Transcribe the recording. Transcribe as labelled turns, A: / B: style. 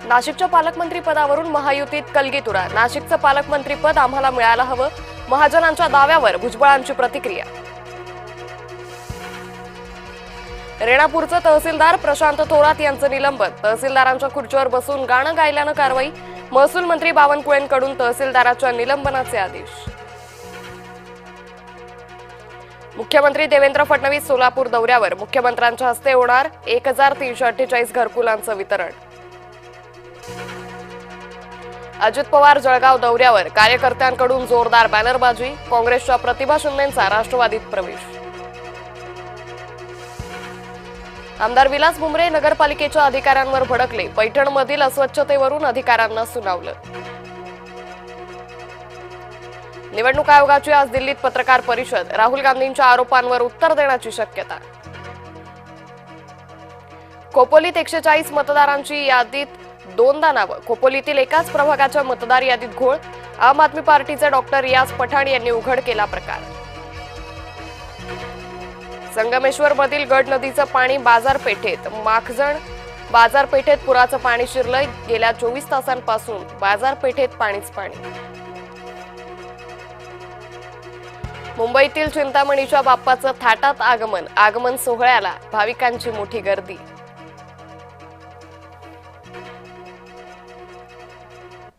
A: नाशिकच्या पालकमंत्री पदावरून महायुतीत कलगीतुरा। नाशिकचं पालकमंत्री पद आम्हाला मिळायला हवं, महाजनांच्या दाव्यावर भुजबळांची प्रतिक्रिया। रेणापूरचं तहसीलदार प्रशांत थोरात यांचं निलंबन। तहसीलदारांच्या खुर्चीवर बसून गाणं गायल्यानं कारवाई। महसूल मंत्री बावनकुळेंकडून तहसीलदाराच्या निलंबनाचे आदेश। मुख्यमंत्री देवेंद्र फडणवीस सोलापूर दौऱ्यावर। मुख्यमंत्र्यांच्या हस्ते होणार 1348 घरकुलांचं वितरण। अजित पवार जळगाव दौऱ्यावर। कार्यकर्त्यांकडून जोरदार बॅनरबाजी। काँग्रेसच्या प्रतिभा शिंदेंचा राष्ट्रवादीत प्रवेश। आमदार विलास बुमरे नगरपालिकेच्या अधिकाऱ्यांवर भडकले। पैठणमधील अस्वच्छतेवरून अधिकाऱ्यांना सुनावलं। निवडणूक आयोगाची आज दिल्लीत पत्रकार परिषद। राहुल गांधींच्या आरोपांवर उत्तर देण्याची शक्यता। खोपोलीत 140 मतदारांची यादीत दोनदा नावं। खोपोलीतील एकाच प्रभागाच्या मतदार यादीत घोळ। आम आदमी पार्टीचे डॉक्टर रियाज पठाण यांनी उघड केला प्रकार। संगमेश्वर मधील गड नदीचं पाणी बाजारपेठेत। माखजण बाजारपेठेत पुराचं पाणी शिरलंय। गेल्या 24 तासांपासून बाजारपेठेत पाणीच पाणी। मुंबईतील चिंतामणीच्या बाप्पाचं थाटात आगमन। आगमन सोहळ्याला भाविकांची मोठी गर्दी।